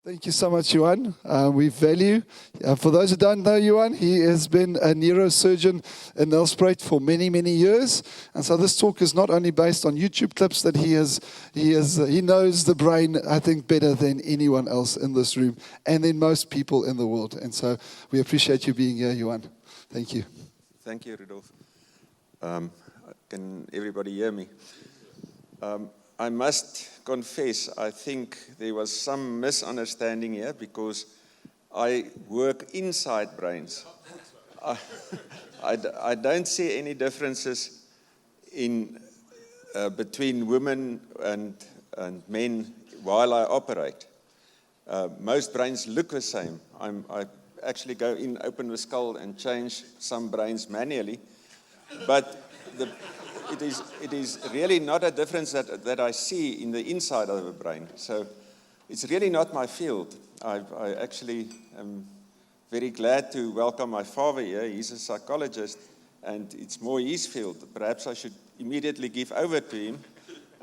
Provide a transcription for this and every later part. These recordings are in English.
Thank you so much, Johan. We value. For those who don't know Johan, he has been a neurosurgeon in Nelspruit for many, many years. And so this talk is not only based on YouTube clips that he knows the brain, I think, better than anyone else in this room and than most people in the world. And so we appreciate you being here, Johan. Thank you. Thank you, Rudolf. Can everybody hear me? I must confess, I think there was some misunderstanding here because I work inside brains. I don't see any differences between women and men while I operate. Most brains look the same. I actually go in, open the skull and change some brains manually, but it is really not a difference that I see in the inside of the brain. So it's really not my field. I actually am very glad to welcome my father here. He's a psychologist, and it's more his field. Perhaps I should immediately give over to him,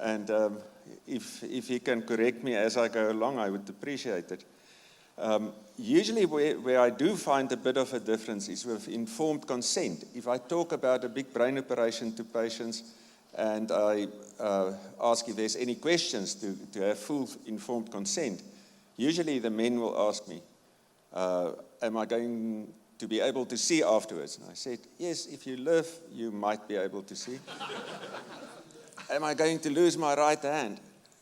and if he can correct me as I go along, I would appreciate it. Usually where I do find a bit of a difference is with informed consent. If I talk about a big brain operation to patients and I ask if there's any questions to have full informed consent, usually the men will ask me, am I going to be able to see afterwards? And I said, yes, if you live, you might be able to see. Am I going to lose my right hand?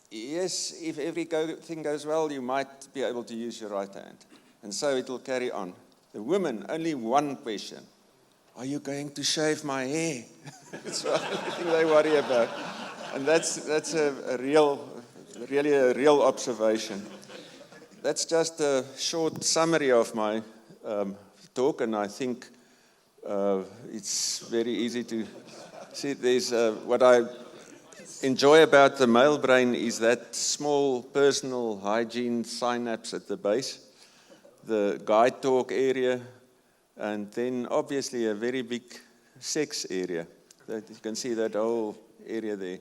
Yes, if everything goes well, you might be able to use your right hand. And so it will carry on. The women, only one question. Are you going to shave my hair? That's the only thing they worry about. And that's really a real observation. That's just a short summary of my talk, and I think it's very easy to see. There's what I enjoy about the male brain is that small personal hygiene synapse at the base, the guide talk area, and then obviously a very big sex area. That you can see that whole area there.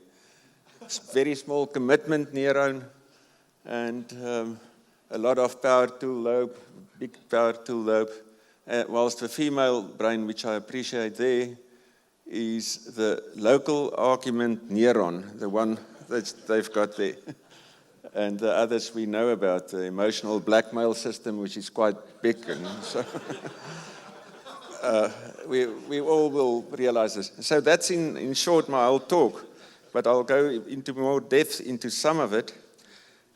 Very small commitment neuron, and a lot of power tool lobe, big power tool lobe. Whilst the female brain, which I appreciate there, is the local argument neuron, the one that they've got there. And the others we know about, the emotional blackmail system, which is quite big. And so we all will realize this. So that's in short my whole talk, but I'll go into more depth into some of it.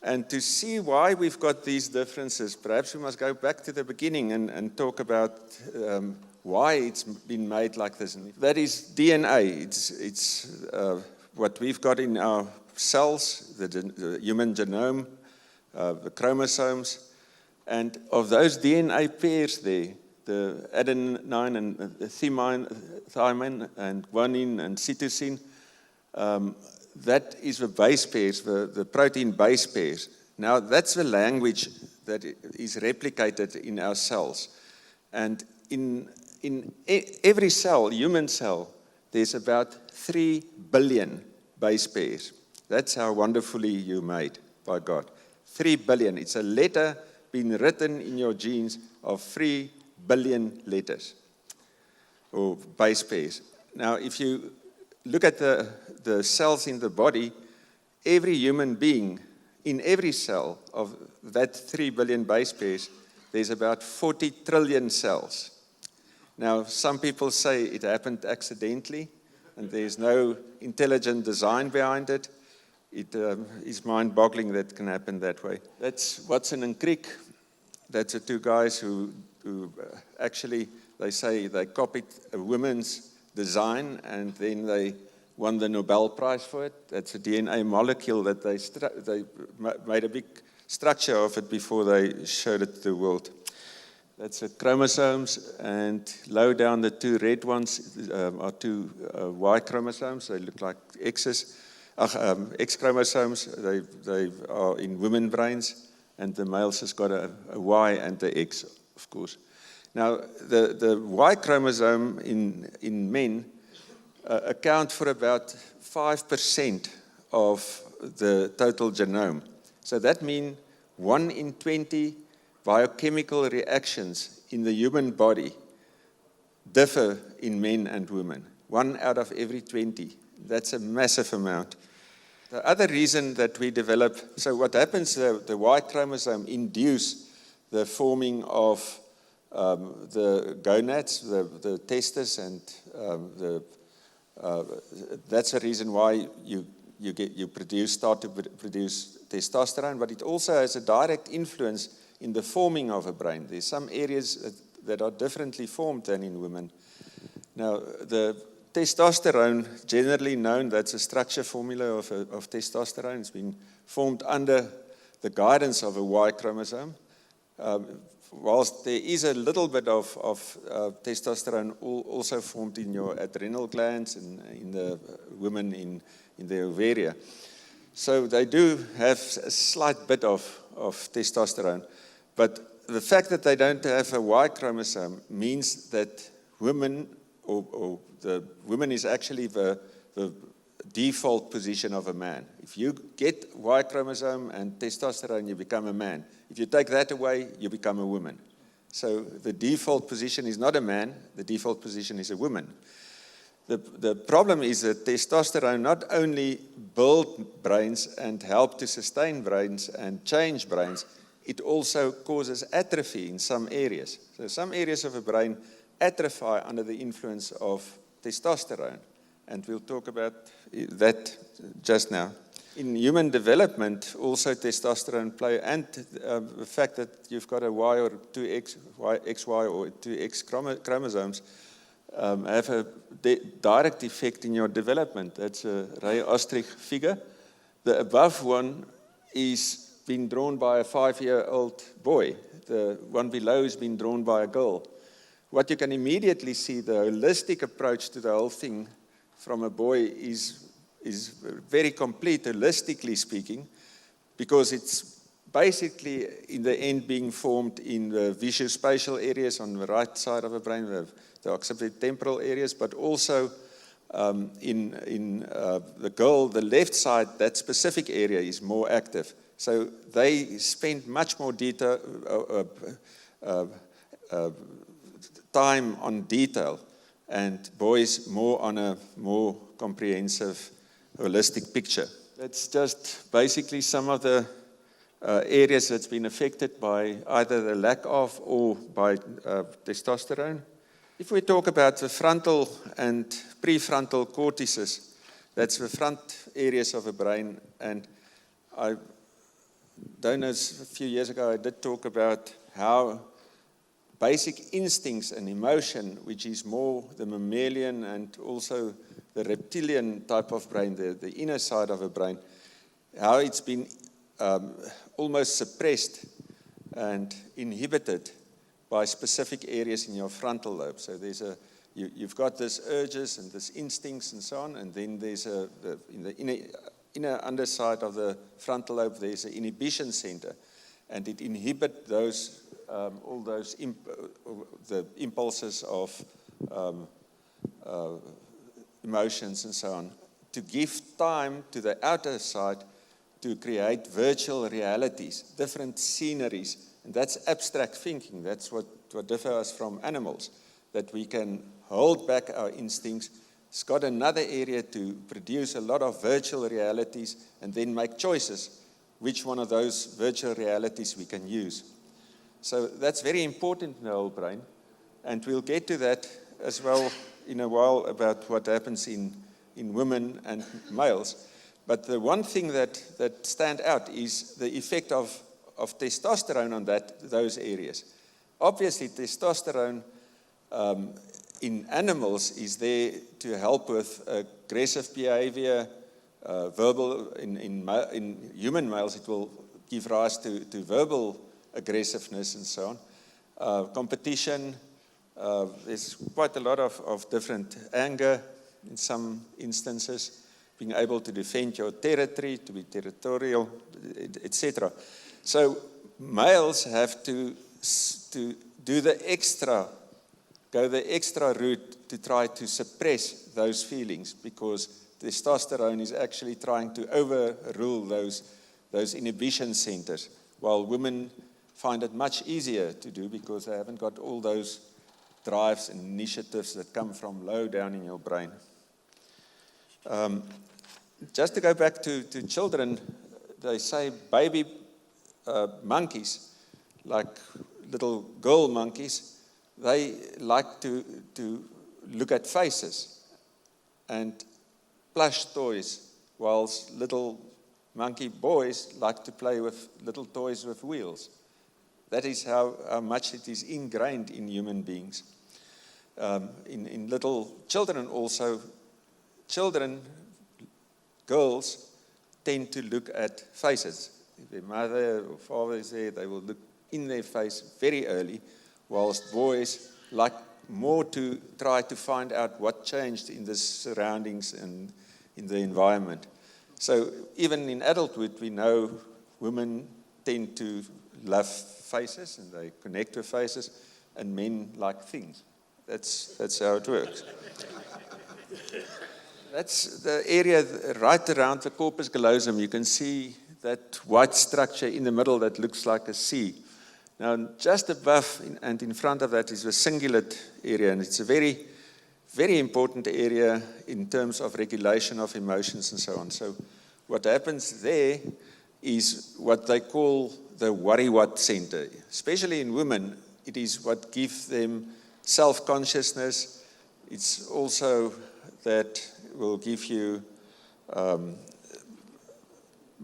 And to see why we've got these differences, perhaps we must go back to the beginning and talk about why it's been made like this. And that is DNA. It's what we've got in our cells, the human genome, the chromosomes. And of those DNA pairs there, the adenine and the thymine and guanine and cytosine, that is the base pairs, the protein base pairs. Now, that's the language that is replicated in our cells. And in every cell, human cell, there's about 3 billion base pairs. That's how wonderfully you're made by God. 3 billion. It's a letter being written in your genes of 3 billion letters or base pairs. Now, if you look at the cells in the body, every human being, in every cell of that 3 billion base pairs, there's about 40 trillion cells. Now, some people say it happened accidentally, and there's no intelligent design behind it. It is mind-boggling that can happen that way. That's Watson and Crick. That's the two guys who actually, they say they copied a woman's design, and then they won the Nobel Prize for it. That's a DNA molecule that they made a big structure of it before they showed it to the world. That's the chromosomes, and low down the two red ones are two Y chromosomes. They look like X's. X chromosomes, they are in women brains, and the males has got a Y and the X, of course. Now, the Y chromosome in men account for about 5% of the total genome. So that means 1 in 20 biochemical reactions in the human body differ in men and women. 1 out of every 20. That's a massive amount. The other reason that we develop, so what happens, the Y chromosome induce the forming of the gonads, the testes, and that's the reason why you start to produce testosterone, but it also has a direct influence in the forming of a brain. There's some areas that are differently formed than in women. Now, the testosterone, generally known, that's a structure formula of testosterone. It's been formed under the guidance of a Y chromosome. Whilst there is a little bit of testosterone also formed in your adrenal glands and in the women in the ovaria. So they do have a slight bit of testosterone. But the fact that they don't have a Y chromosome means that women, or the woman is actually the default position of a man. If you get Y chromosome and testosterone, you become a man. If you take that away, you become a woman. So the default position is not a man, the default position is a woman. The problem is that testosterone not only builds brains and help to sustain brains and change brains, it also causes atrophy in some areas. So some areas of a brain atrophy under the influence of testosterone. And we'll talk about that just now. In human development, also testosterone play, and the fact that you've got a Y or 2X, XY or 2X chromosomes have a direct effect in your development. That's a Ray Ostrich figure. The above one is been drawn by a 5-year-old boy. The one below has been drawn by a girl. What you can immediately see, the holistic approach to the whole thing from a boy is very complete, holistically speaking, because it's basically in the end being formed in the visuospatial areas on the right side of the brain, the occipital areas, but also in the girl, the left side, that specific area is more active. So they spend much more time on detail, and boys more on a more comprehensive, holistic picture. That's just basically some of the areas that's been affected by either the lack of or by testosterone. If we talk about the frontal and prefrontal cortices, that's the front areas of the brain, and I don't know, a few years ago I did talk about how basic instincts and emotion, which is more the mammalian and also the reptilian type of brain, the inner side of a brain, how it's been almost suppressed and inhibited by specific areas in your frontal lobe. So there's you've got this urges and this instincts and so on, and then there's in the inner underside of the frontal lobe, there's an inhibition center, and it inhibits those all those the impulses of emotions and so on, to give time to the outer side to create virtual realities, different sceneries, and that's abstract thinking. That's what differs us from animals, that we can hold back our instincts. It's got another area to produce a lot of virtual realities and then make choices which one of those virtual realities we can use. So that's very important in the whole brain, and we'll get to that as well in a while about what happens in women and males. But the one thing that stands out is the effect of testosterone on those areas. Obviously, testosterone in animals is there to help with aggressive behavior, verbal. In human males, it will give rise to verbal aggressiveness and so on. Competition, there's quite a lot of different anger in some instances, being able to defend your territory, to be territorial, etc. So males have to do the extra, go the extra route to try to suppress those feelings, because testosterone is actually trying to overrule those inhibition centers. while women find it much easier to do because they haven't got all those drives and initiatives that come from low down in your brain. Just to go back to children, they say baby monkeys, like little girl monkeys, they like to look at faces and plush toys, whilst little monkey boys like to play with little toys with wheels. That is how much it is ingrained in human beings. In little children also, girls tend to look at faces. If their mother or father is there, they will look in their face very early, whilst boys like more to try to find out what changed in the surroundings and in the environment. So even in adulthood, we know women tend to love faces and they connect with faces, and men like things. That's how it works. That's the area right around the corpus callosum. You can see that white structure in the middle that looks like a C. Now, just above and in front of that is the cingulate area, and it's a very, very important area in terms of regulation of emotions and so on. So what happens there is what they call the worry-what center. Especially in women, it is what gives them self-consciousness. It's also that will give you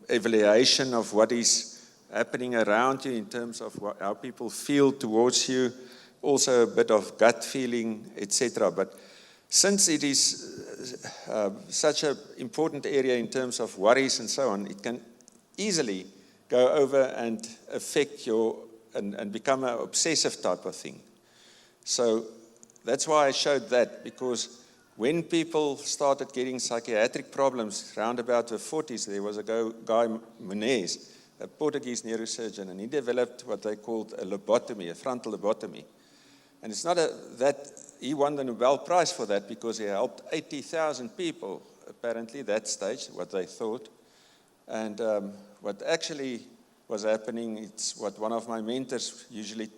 evaluation of what is happening around you in terms of how people feel towards you, also a bit of gut feeling, etc. But since it is such an important area in terms of worries and so on, it can easily go over and affect and become an obsessive type of thing. So that's why I showed that, because when people started getting psychiatric problems around about the 40s, there was a guy, Preez, a Portuguese neurosurgeon, and he developed what they called a lobotomy, a frontal lobotomy. And it's not that he won the Nobel Prize for that, because he helped 80,000 people, apparently, that stage, what they thought. And what actually was happening, it's what one of my mentors usually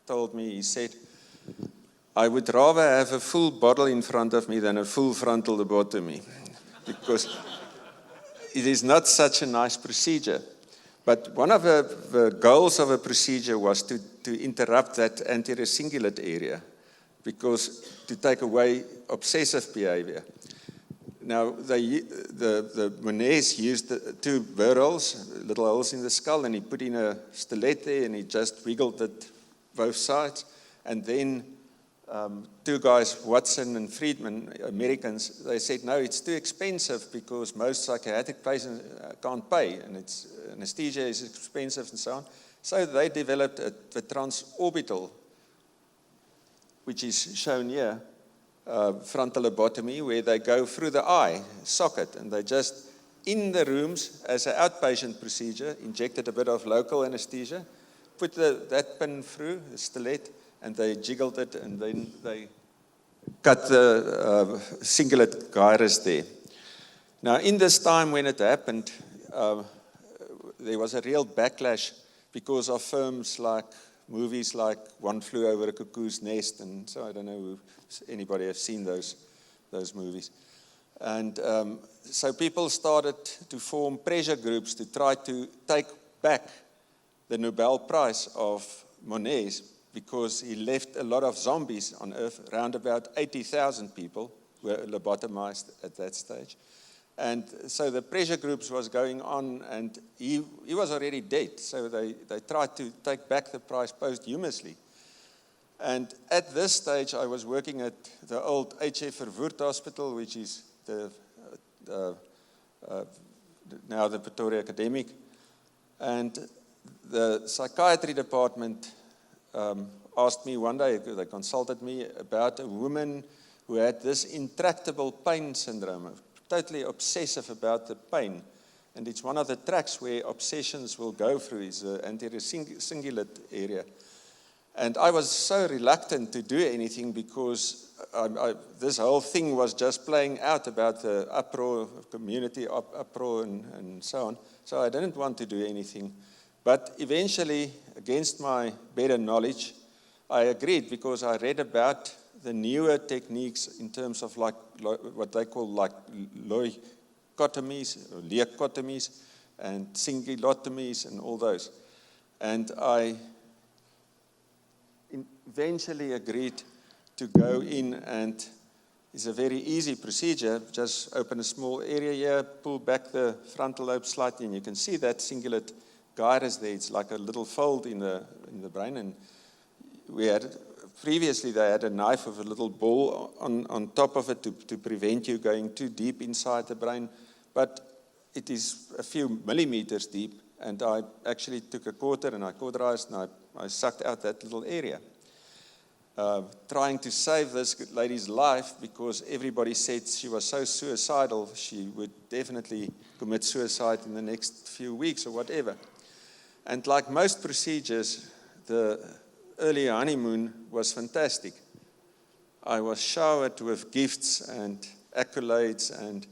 told me. He said, I would rather have a full bottle in front of me than a full frontal lobotomy, because it is not such a nice procedure. But one of the goals of a procedure was to interrupt that anterior cingulate area, because to take away obsessive behavior. Now, the Preez used two burr holes, little holes in the skull, and he put in a stiletto there, and he just wiggled it both sides. And then two guys, Watson and Friedman, Americans, they said, no, it's too expensive because most psychiatric patients can't pay, and anesthesia is expensive and so on. So they developed the transorbital, which is shown here, frontal lobotomy, where they go through the eye socket, and they just, in the rooms, as an outpatient procedure, injected a bit of local anesthesia, put that pin through, the stiletto, and they jiggled it, and then they cut the cingulate gyrus there. Now, in this time when it happened, there was a real backlash because of movies like One Flew Over a Cuckoo's Nest, and so I don't know if anybody has seen those movies. And so people started to form pressure groups to try to take back the Nobel Prize of Preez, because he left a lot of zombies on Earth. Around about 80,000 people were lobotomized at that stage. And so the pressure groups was going on, and he was already dead. So they tried to take back the prize posthumously. And at this stage, I was working at the old H.F. Verwoerd Hospital, which is now the Pretoria Academic. And the psychiatry department asked me one day, they consulted me about a woman who had this intractable pain syndrome, totally obsessive about the pain. And it's one of the tracks where obsessions will go through, is the anterior cingulate area. And I was so reluctant to do anything because this whole thing was just playing out about the uproar, community uproar and so on. So I didn't want to do anything. But eventually, against my better knowledge, I agreed because I read about the newer techniques in terms of like what they call like leucotomies, or leucotomies, and cingulotomies, and all those. And I eventually agreed to go in, and it's a very easy procedure. Just open a small area here, pull back the frontal lobe slightly, and you can see that cingulate gyrus there. It's like a little fold in the brain. And we had previously they had a knife with a little ball on top of it to prevent you going too deep inside the brain. But it is a few millimeters deep, and I actually took a quarter and I cauterized and I sucked out that little area. Trying to save this lady's life because everybody said she was so suicidal, she would definitely commit suicide in the next few weeks or whatever. And like most procedures, the early honeymoon was fantastic. I was showered with gifts and accolades and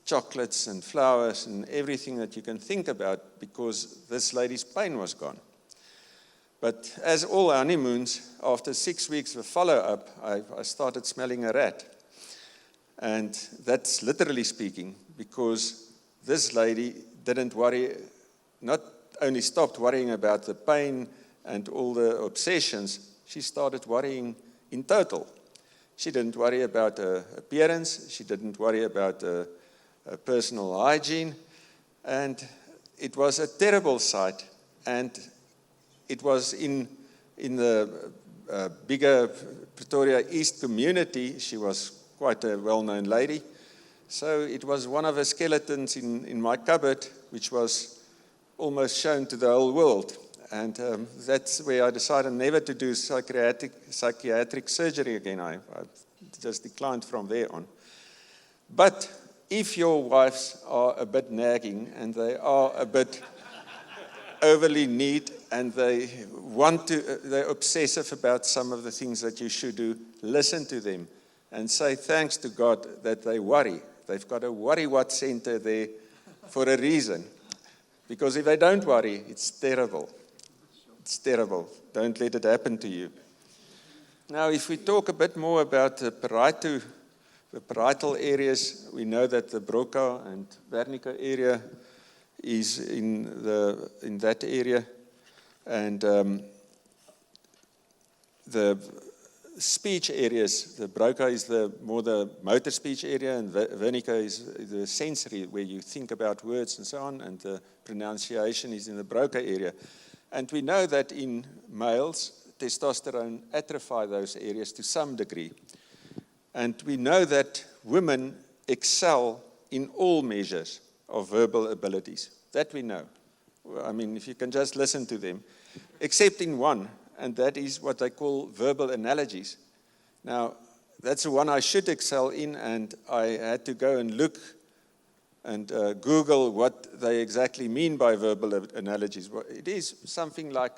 chocolates and flowers and everything that you can think about because this lady's pain was gone. But as all honeymoons, after 6 weeks of follow-up, I started smelling a rat. And that's literally speaking, because this lady didn't worry, not only stopped worrying about the pain and all the obsessions, she started worrying in total. She didn't worry about her appearance, she didn't worry about her personal hygiene, and it was a terrible sight. And it was in the bigger Pretoria East community. She was quite a well-known lady. So it was one of the skeletons in my cupboard, which was almost shown to the whole world. And that's where I decided never to do psychiatric surgery again. I just declined from there on. But if your wives are a bit nagging and they are a bit overly neat and they're obsessive about some of the things that you should do, listen to them and say thanks to God that they worry. They've got a worry what center there for a reason. Because if they don't worry, it's terrible. It's terrible. Don't let it happen to you. Now, if we talk a bit more about the parietal areas, we know that the Broca and Wernicke area is in that area, and the speech areas, the Broca is more the motor speech area, and Wernicke is the sensory, where you think about words and so on, and the pronunciation is in the Broca area. And we know that in males, testosterone atrophy those areas to some degree. And we know that women excel in all measures of verbal abilities. That we know. I mean, if you can just listen to them. Except in one, and that is what they call verbal analogies. Now, that's the one I should excel in, and I had to go and look and Google what they exactly mean by verbal analogies. Well, it is something like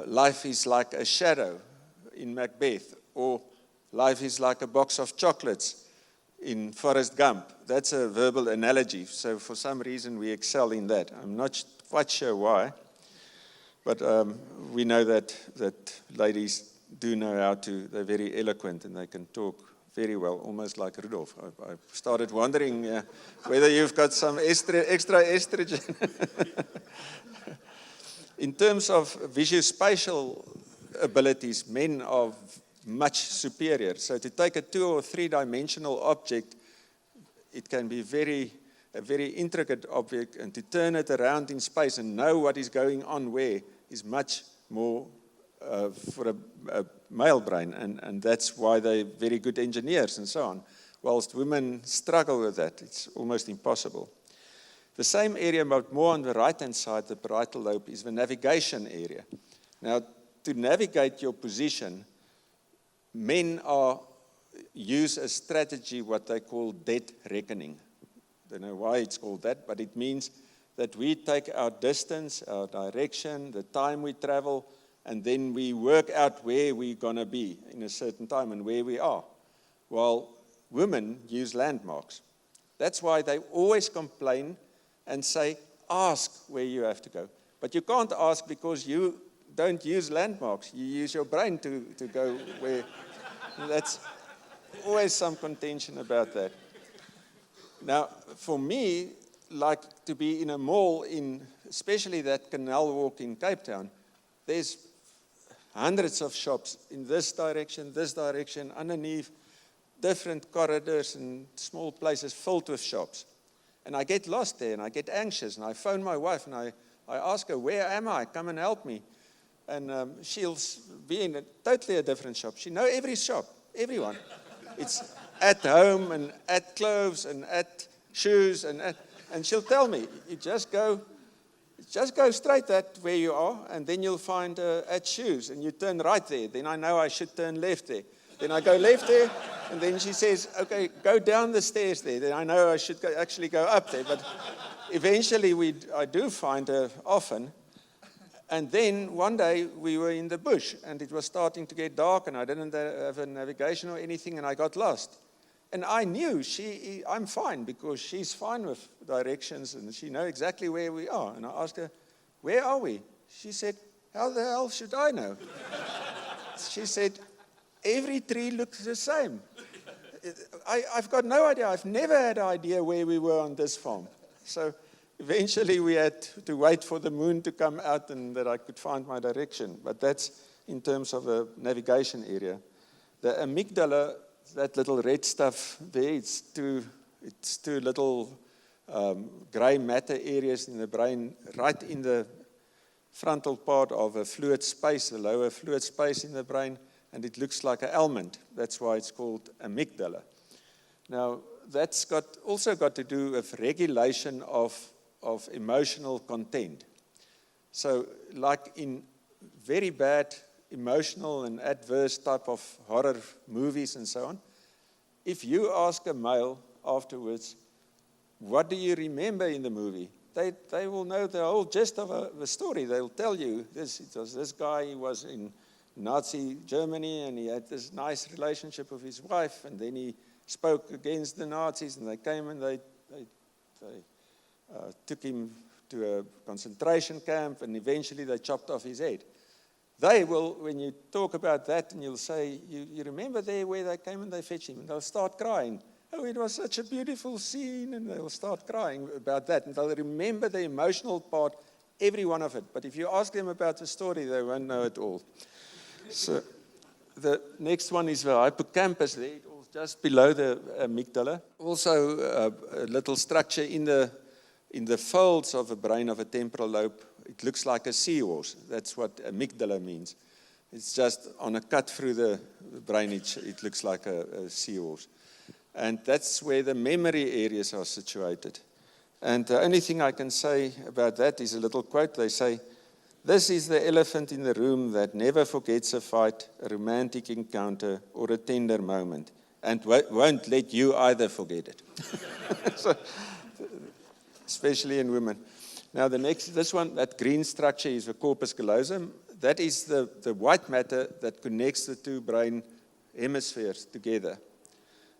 life is like a shadow in Macbeth, or life is like a box of chocolates in Forrest Gump. That's a verbal analogy, so for some reason we excel in that. I'm not quite sure why, but we know that ladies do know how to, they're very eloquent and they can talk very well, almost like Rudolph. I started wondering whether you've got some extra estrogen. In terms of visuospatial abilities, men are much superior. So to take a 2 or 3 dimensional object, it can be a very intricate object, and to turn it around in space and know what is going on where is much more for a male brain, and that's why they're very good engineers and so on. Whilst women struggle with that, it's almost impossible. The same area, but more on the right-hand side, the parietal lobe, is the navigation area. Now, to navigate your position, men use a strategy, what they call dead reckoning. I don't know why it's called that, but it means that we take our distance, our direction, the time we travel, and then we work out where we're going to be in a certain time and where we are. While women use landmarks. That's why they always complain and say, ask where you have to go. But you can't ask because you don't use landmarks. You use your brain to go where. That's always some contention about that. Now, for me, like to be in a mall, especially that Canal Walk in Cape Town, there's hundreds of shops in this direction, underneath, different corridors and small places filled with shops. And I get lost there and I get anxious and I phone my wife and I ask her, where am I? Come and help me. And she'll be in totally a different shop. She knows every shop, everyone. It's at home and at clothes and at shoes and she'll tell me, you just go straight that where you are and then you'll find at shoes and you turn right there. Then I know I should turn left there. Then I go left there and then she says, okay, go down the stairs there. Then I know I should actually go up there. But eventually I do find her often. And then one day we were in the bush and it was starting to get dark and I didn't have a navigation or anything and I got lost. And I knew I'm fine because she's fine with directions and she knows exactly where we are. And I asked her, where are we? She said, how the hell should I know? She said, every tree looks the same. I've got no idea. I've never had an idea where we were on this farm. So eventually we had to wait for the moon to come out and that I could find my direction. But that's in terms of a navigation area. The amygdala, that little red stuff there, it's two little gray matter areas in the brain, right in the frontal part of a fluid space, the lower fluid space in the brain, and it looks like an almond. That's why it's called amygdala. Now, that's also got to do with regulation of emotional content. So, like in very bad emotional and adverse type of horror movies and so on, if you ask a male afterwards, what do you remember in the movie? They will know the whole gist of the story. They'll tell you, it was this guy, he was in Nazi Germany and he had this nice relationship with his wife and then he spoke against the Nazis and they came and they took him to a concentration camp and eventually they chopped off his head. They will, when you talk about that and you'll say, you remember there where they came and they fetched him, and they'll start crying. Oh, it was such a beautiful scene, and they'll start crying about that, and they'll remember the emotional part, every one of it. But if you ask them about the story, they won't know it all. So the next one is the hippocampus there, just below the amygdala. Also a little structure in the folds of the brain of a temporal lobe. It looks like a seahorse. That's what amygdala means. It's just on a cut through the brain, it looks like a seahorse. And that's where the memory areas are situated. And the only thing I can say about that is a little quote. They say, this is the elephant in the room that never forgets a fight, a romantic encounter, or a tender moment, and won't let you either forget it. So, especially in women. Now this one, that green structure is the corpus callosum. That is the white matter that connects the two brain hemispheres together.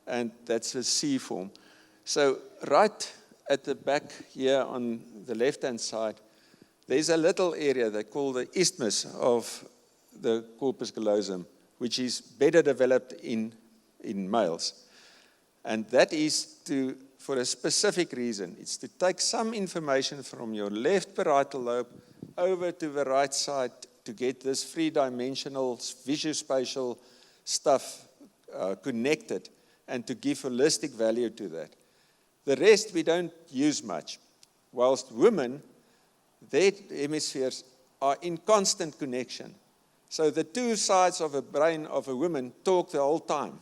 And that's the C form. So right at the back here on the left-hand side, there's a little area they call the isthmus of the corpus callosum, which is better developed in males. And that is for a specific reason. It's to take some information from your left parietal lobe over to the right side to get this three-dimensional visuospatial stuff connected and to give holistic value to that. The rest we don't use much. Whilst women, their hemispheres are in constant connection. So the two sides of a brain of a woman talk the whole time.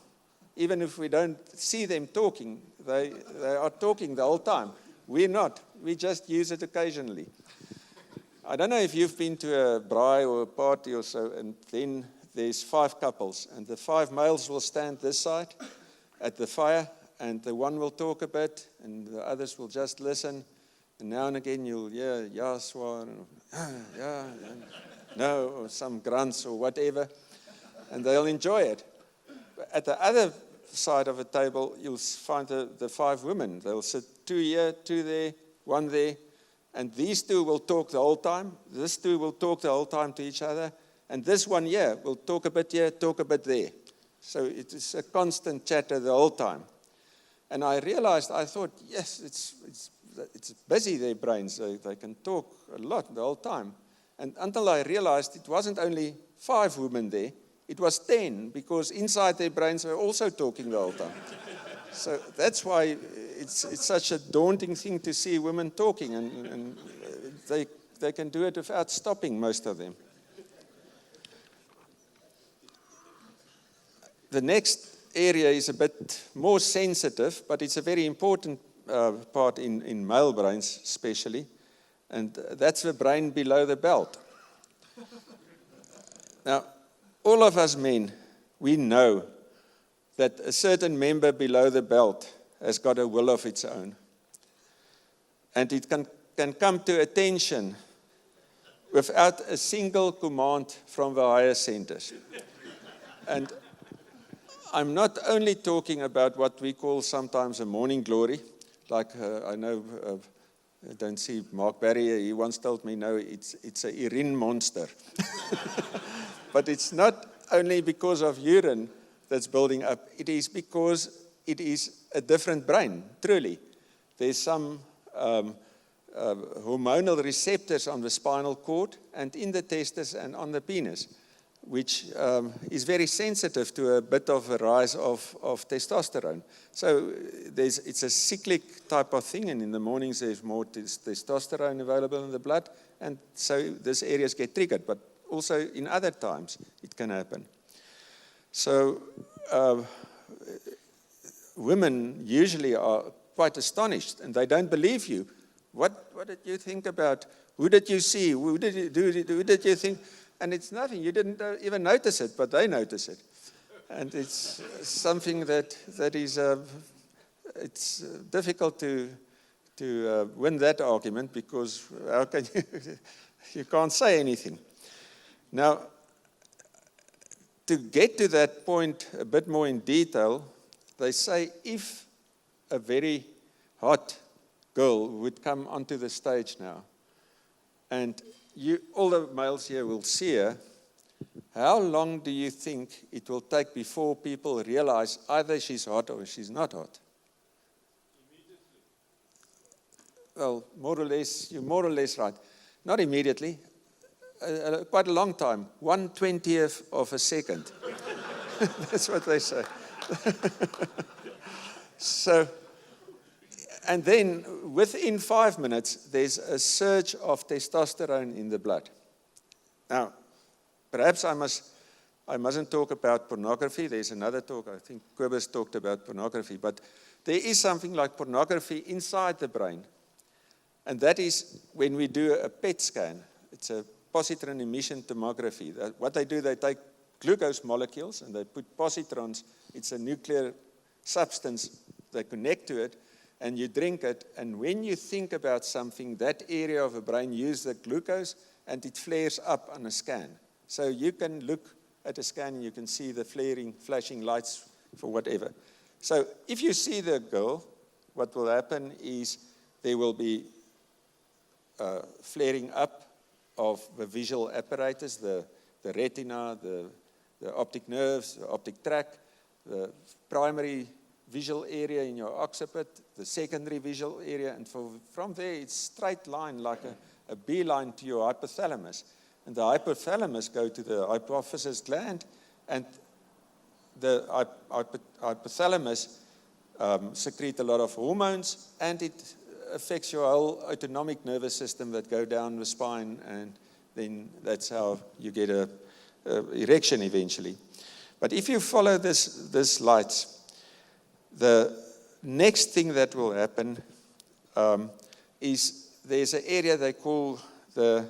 Even if we don't see them talking, they are talking the whole time. We're not. We just use it occasionally. I don't know if you've been to a braai or a party or so, and then there's 5 couples, and the 5 males will stand this side at the fire, and the one will talk a bit, and the others will just listen. And now and again you'll hear, yeah, swan, yeah, no, or some grunts or whatever, and they'll enjoy it. At the other side of the table, you'll find the 5 women. They'll sit 2 here, 2 there, 1 there, And these two will talk the whole time. This two will talk the whole time to each other. And this one here will talk a bit here, talk a bit there. So it is a constant chatter the whole time. And I realized, I thought, yes, it's busy, their brains. They can talk a lot the whole time. And until I realized it wasn't only 5 women there, it was 10, because inside their brains they were also talking the whole time. So that's why it's such a daunting thing to see women talking, and they can do it without stopping, most of them. The next area is a bit more sensitive, but it's a very important part in male brains especially, and that's the brain below the belt. Now, all of us men, we know that a certain member below the belt has got a will of its own. And it can come to attention without a single command from the higher centers. And I'm not only talking about what we call sometimes a morning glory, like I know, I don't see Mark Barry, he once told me, no, it's a urine monster. But it's not only because of urine that's building up, it is because it is a different brain, truly. There's some hormonal receptors on the spinal cord and in the testes and on the penis, which is very sensitive to a bit of a rise of testosterone. So it's a cyclic type of thing, and in the mornings there's more testosterone available in the blood, and so these areas get triggered, but also in other times it can happen. So women usually are quite astonished, and they don't believe you. What did you think about? Who did you see? Who did you think? And it's nothing. You didn't even notice it, but they notice it. And it's something that is it's difficult to win that argument, because how can you can't say anything. Now, to get to that point a bit more in detail, they say if a very hot girl would come onto the stage now, and all the males here will see her, how long do you think it will take before people realize either she's hot or she's not hot? Immediately. Well, you're more or less right. Not immediately. Quite a long time, 1/20th of a second. That's what they say. So, and then within 5 minutes, there's a surge of testosterone in the blood. Now, perhaps I mustn't talk about pornography. There's another talk, I think Cobus talked about pornography, but there is something like pornography inside the brain. And that is when we do a PET scan. It's a positron emission tomography. What they do, they take glucose molecules and they put positrons. It's a nuclear substance. They connect to it, and you drink it. And when you think about something, that area of the brain uses the glucose, and it flares up on a scan. So you can look at a scan and you can see the flaring, flashing lights for whatever. So if you see the girl, what will happen is there will be flaring up of the visual apparatus, the retina, the optic nerves, the optic tract, the primary visual area in your occiput, the secondary visual area, and from there it's straight line like a beeline to your hypothalamus. And the hypothalamus go to the hypophysis gland, and the hypothalamus secrete a lot of hormones, and it affects your whole autonomic nervous system that go down the spine, and then that's how you get a erection eventually. But if you follow this light, the next thing that will happen is there's an area they call the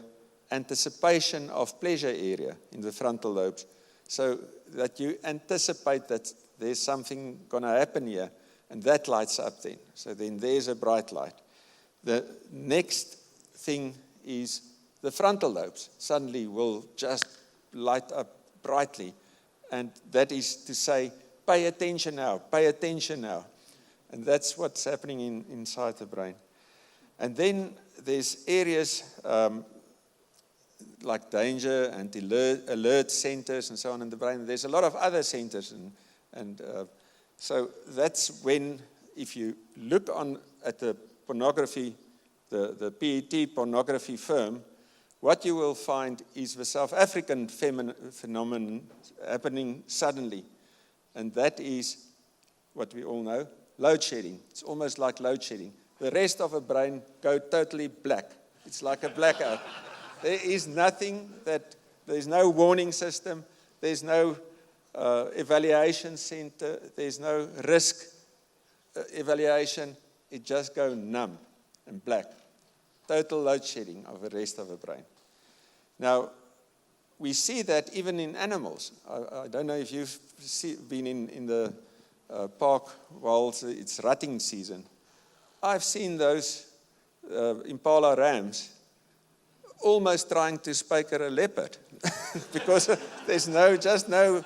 anticipation of pleasure area in the frontal lobes, so that you anticipate that there's something going to happen here, and that lights up then. So then there's a bright light. The next thing is the frontal lobes suddenly will just light up brightly, and that is to say, pay attention now, pay attention now. And that's what's happening inside the brain. And then there's areas like danger and alert centers and so on in the brain. There's a lot of other centers. So that's when, if you look at the pornography, the PET pornography firm, what you will find is the South African phenomenon happening suddenly. And that is what we all know, load shedding. It's almost like load shedding. The rest of the brain go totally black. It's like a blackout. There is nothing there's no warning system, there's no evaluation center, there's no risk evaluation. It just goes numb and black. Total load shedding of the rest of the brain. Now, we see that even in animals. I don't know if you've been in the park while it's rutting season. I've seen those impala rams almost trying to spaker a leopard because there's just no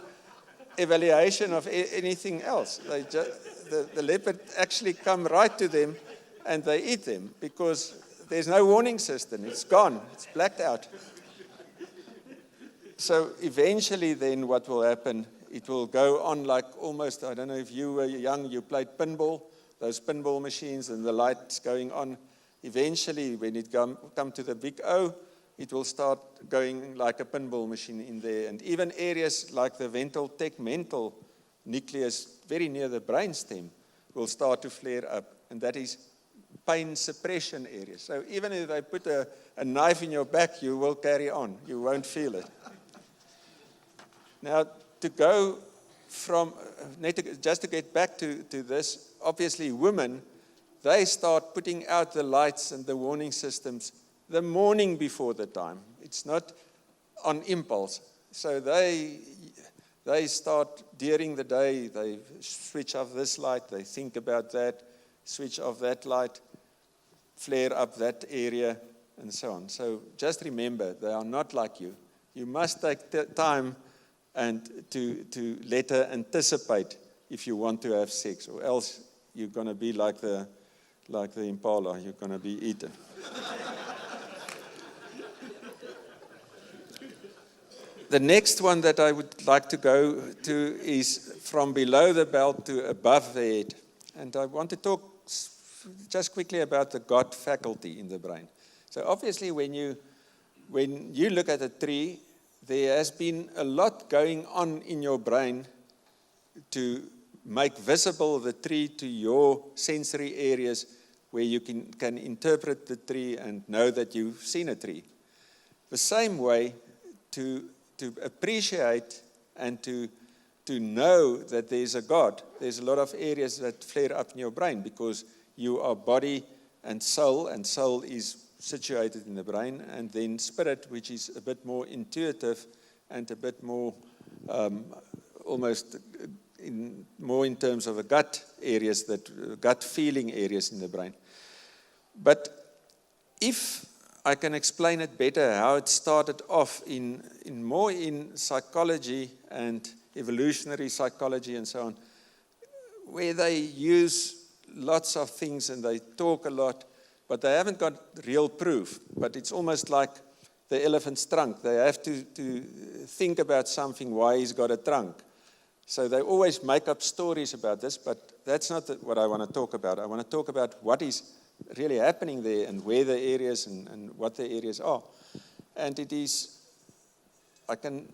evaluation of anything else. The leopard actually come right to them and they eat them because there's no warning system. It's gone. It's blacked out. So eventually then what will happen, it will go on like almost, I don't know if you were young, you played pinball, those pinball machines and the lights going on. Eventually, when it come to the big O, it will start going like a pinball machine in there. And even areas like the ventral tegmental nucleus, very near the brainstem, will start to flare up. And that is pain suppression areas. So even if they put a knife in your back, you will carry on. You won't feel it. Now, to go from, just to get back to this, obviously women, they start putting out the lights and the warning systems the morning before the time. It's not on impulse. So they start during the day, they switch off this light, they think about that, switch off that light, flare up that area, and so on. So just remember, they are not like you. You must take time and to let her anticipate if you want to have sex, or else you're going to be like the impala, you're going to be eaten. The next one that I would like to go to is from below the belt to above the head. And I want to talk just quickly about the God faculty in the brain. So obviously when you look at a tree, there has been a lot going on in your brain to make visible the tree to your sensory areas where you can interpret the tree and know that you've seen a tree. The same way, to appreciate and to know that there's a God, there's a lot of areas that flare up in your brain because you are body and soul is situated in the brain, and then spirit, which is a bit more intuitive and a bit more almost more in terms of a gut areas, gut feeling areas in the brain. But if I can explain it better, how it started off more in psychology and evolutionary psychology and so on, where they use lots of things and they talk a lot, but they haven't got real proof. But it's almost like the elephant's trunk. They have to think about something, why he's got a trunk. So they always make up stories about this, but that's not what I want to talk about. I want to talk about what is really happening there and where the areas and what the areas are. And it is, I can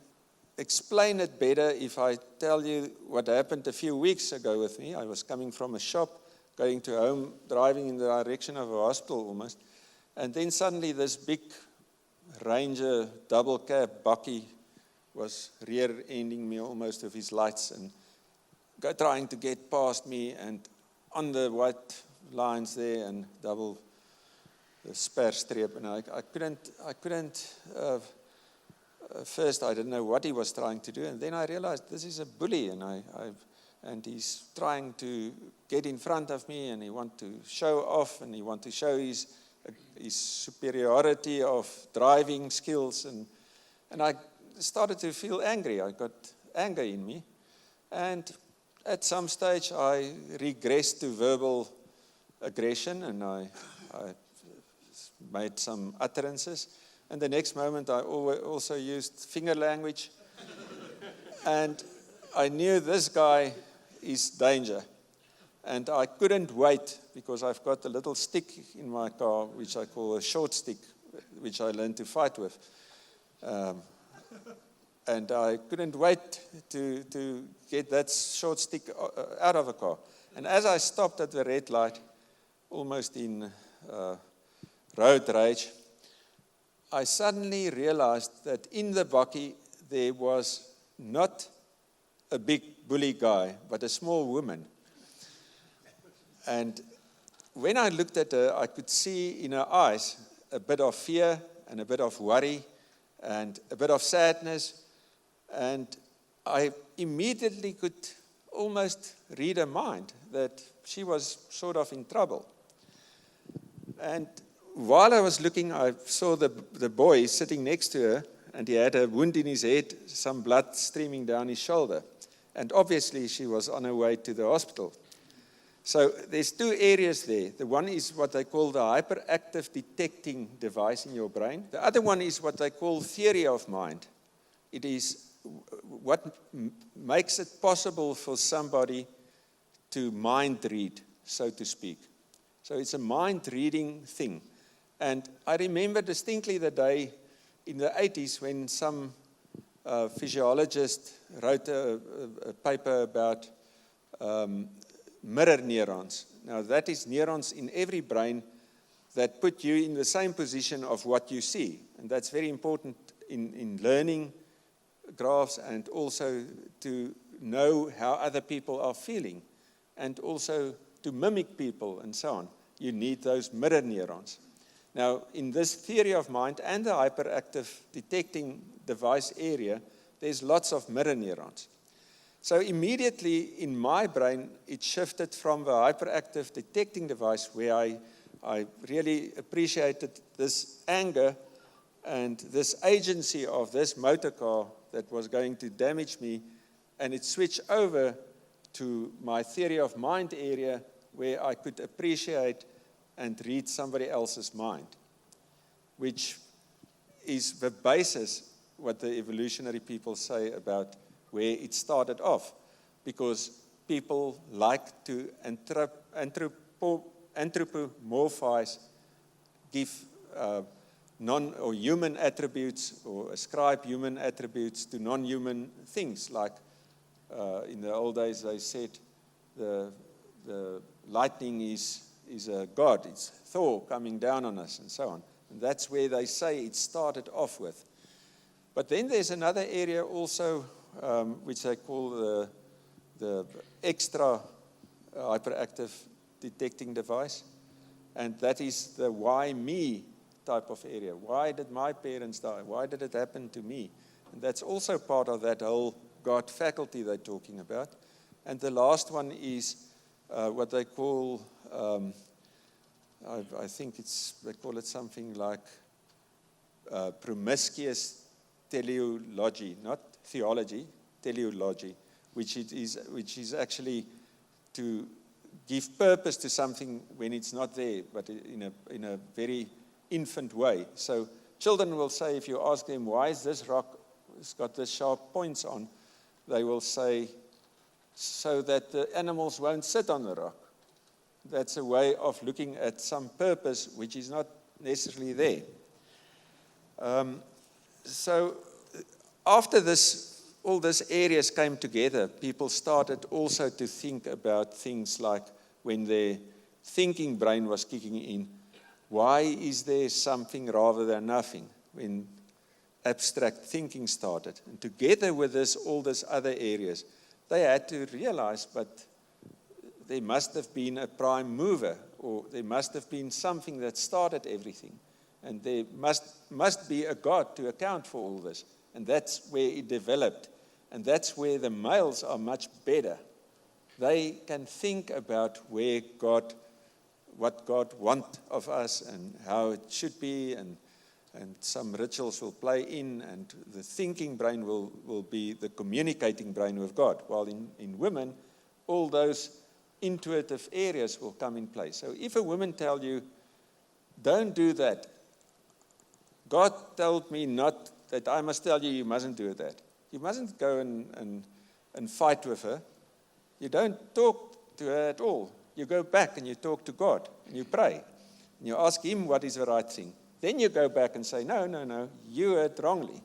explain it better if I tell you what happened a few weeks ago with me. I was coming from a shop, going to home, driving in the direction of a hospital almost. And then suddenly this big Ranger double cab bakkie was rear-ending me almost with his lights and trying to get past me and on the white lines there and double the sperstreep. And I couldn't first I didn't know what he was trying to do. And then I realized this is a bully and he's trying to get in front of me and he wants to show off and he wants to show his superiority of driving skills. And I started to feel angry. I got anger in me. And at some stage I regressed to verbal aggression and I made some utterances. And the next moment, I also used finger language. And I knew this guy is danger. And I couldn't wait, because I've got a little stick in my car, which I call a short stick, which I learned to fight with. And I couldn't wait to get that short stick out of a car. And as I stopped at the red light, almost in road rage, I suddenly realized that in the bakkie there was not a big bully guy, but a small woman. And when I looked at her, I could see in her eyes a bit of fear and a bit of worry and a bit of sadness. And I immediately could almost read her mind that she was sort of in trouble. And while I was looking, I saw the boy sitting next to her, and he had a wound in his head, some blood streaming down his shoulder. And obviously, she was on her way to the hospital. So there's two areas there. The one is what I call the hyperactive detecting device in your brain. The other one is what I call theory of mind. It is what makes it possible for somebody to mind read, so to speak. So it's a mind-reading thing. And I remember distinctly the day in the 80s when some physiologist wrote a paper about mirror neurons. Now, that is neurons in every brain that put you in the same position of what you see. And that's very important in learning graphs, and also to know how other people are feeling, and also to mimic people and so on. You need those mirror neurons. Now, in this theory of mind and the hyperactive detecting device area, there's lots of mirror neurons. So immediately in my brain, it shifted from the hyperactive detecting device, where I really appreciated this anger and this agency of this motor car that was going to damage me, and it switched over to my theory of mind area, where I could appreciate and read somebody else's mind, which is the basis, what the evolutionary people say about where it started off, because people like to anthropomorphize, give non or human attributes, or ascribe human attributes to non-human things. Like in the old days, they said the lightning is a god, it's Thor coming down on us, and so on. And that's where they say it started off with. But then there's another area also, which they call the extra hyperactive detecting device, and that is the why me type of area. Why did my parents die? Why did it happen to me? And that's also part of that whole God faculty they're talking about. And the last one is what they call, I think they call it something like promiscuous teleology, not theology, teleology, which is actually to give purpose to something when it's not there, but in a very infant way. So children will say, if you ask them, why is this rock, it's got this sharp points on, they will say, so that the animals won't sit on the rock. That's a way of looking at some purpose which is not necessarily there. So after this, all these areas came together, people started also to think about things like when their thinking brain was kicking in, why is there something rather than nothing? When abstract thinking started. And together with this, all these other areas, they had to realize, but there must have been a prime mover, or there must have been something that started everything. And there must be a God to account for all this. And that's where it developed. And that's where the males are much better. They can think about what God wants of us and how it should be, and some rituals will play in, and the thinking brain will be the communicating brain with God. While in women, all those intuitive areas will come in place. So if a woman tells you, don't do that, God told me not that I must tell you, you mustn't do that. You mustn't go and fight with her. You don't talk to her at all. You go back and you talk to God and you pray. And you ask Him what is the right thing. Then you go back and say, no, you heard wrongly.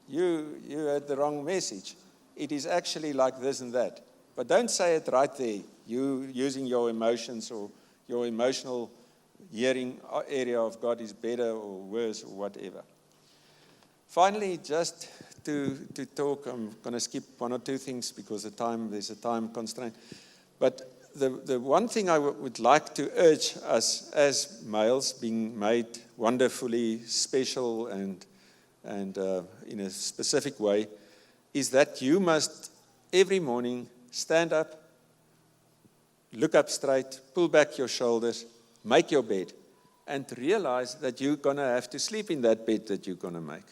You heard the wrong message. It is actually like this and that. But don't say it right there, you using your emotions or your emotional hearing area of God is better or worse or whatever. Finally, just to talk, I'm going to skip one or two things because there's a time constraint. But the one thing I would like to urge us as males, being made wonderfully special and in a specific way, is that you must every morning stand up, look up straight, pull back your shoulders, make your bed, and realize that you're going to have to sleep in that bed that you're going to make.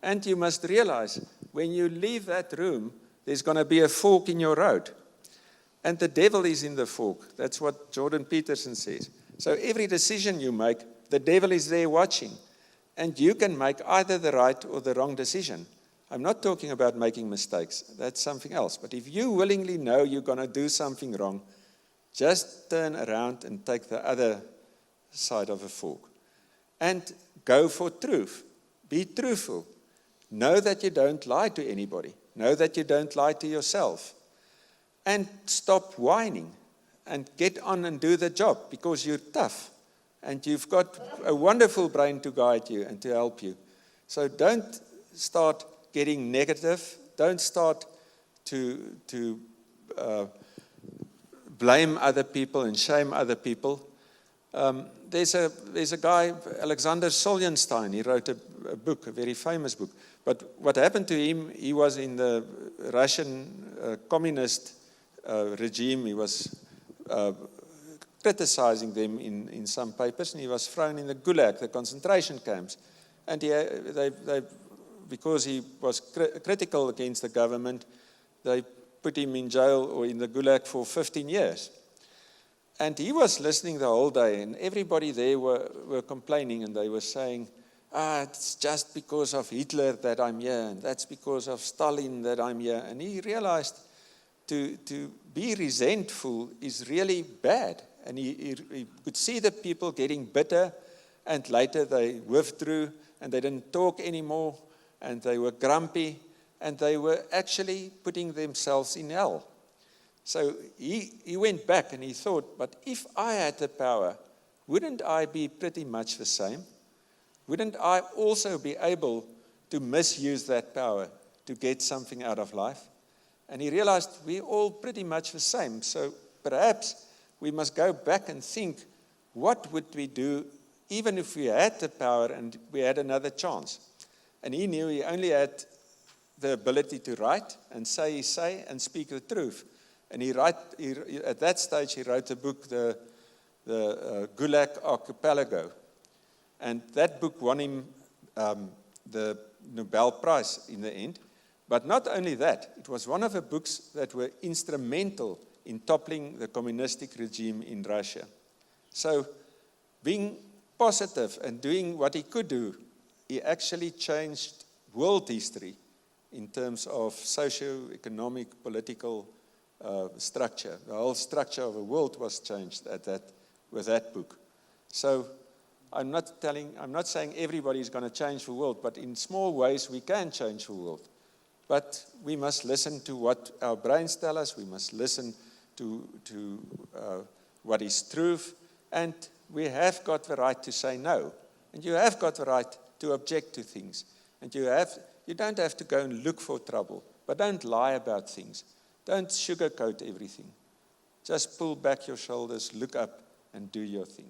And you must realize when you leave that room, there's going to be a fork in your road. And the devil is in the fork. That's what Jordan Peterson says. So every decision you make, the devil is there watching. And you can make either the right or the wrong decision. I'm not talking about making mistakes. That's something else. But if you willingly know you're going to do something wrong, just turn around and take the other side of a fork. And go for truth. Be truthful. Know that you don't lie to anybody. Know that you don't lie to yourself. And stop whining. And get on and do the job because you're tough. And you've got a wonderful brain to guide you and to help you. So don't start getting negative. Don't start to blame other people and shame other people. There's a guy, Alexander Solzhenitsyn. He wrote a book, a very famous book. But what happened to him, he was in the Russian communist regime. He was criticizing them in some papers, and he was thrown in the Gulag, the concentration camps. And because he was critical against the government, they put him in jail or in the Gulag for 15 years. And he was listening the whole day, and everybody there were complaining, and they were saying, it's just because of Hitler that I'm here, and that's because of Stalin that I'm here. And he realized to be resentful is really bad. And he could see the people getting bitter, and later they withdrew, and they didn't talk anymore, and they were grumpy, and they were actually putting themselves in hell. So he went back and he thought, but if I had the power, wouldn't I be pretty much the same? Wouldn't I also be able to misuse that power to get something out of life? And he realized we're all pretty much the same. So perhaps we must go back and think, what would we do even if we had the power and we had another chance? And he knew he only had the ability to write and say and speak the truth. And at that stage, he wrote the book, the Gulag Archipelago. And that book won him the Nobel Prize in the end. But not only that, it was one of the books that were instrumental in toppling the communistic regime in Russia. So being positive and doing what he could do, he actually changed world history in terms of socio-economic, political structure. The whole structure of the world was changed with that book. So I'm not saying everybody is going to change the world, but in small ways we can change the world. But we must listen to what our brains tell us. We must listen to what is truth. And we have got the right to say no. And you have got the right to object to things. And you don't have to go and look for trouble. But don't lie about things. Don't sugarcoat everything. Just pull back your shoulders, look up, and do your thing.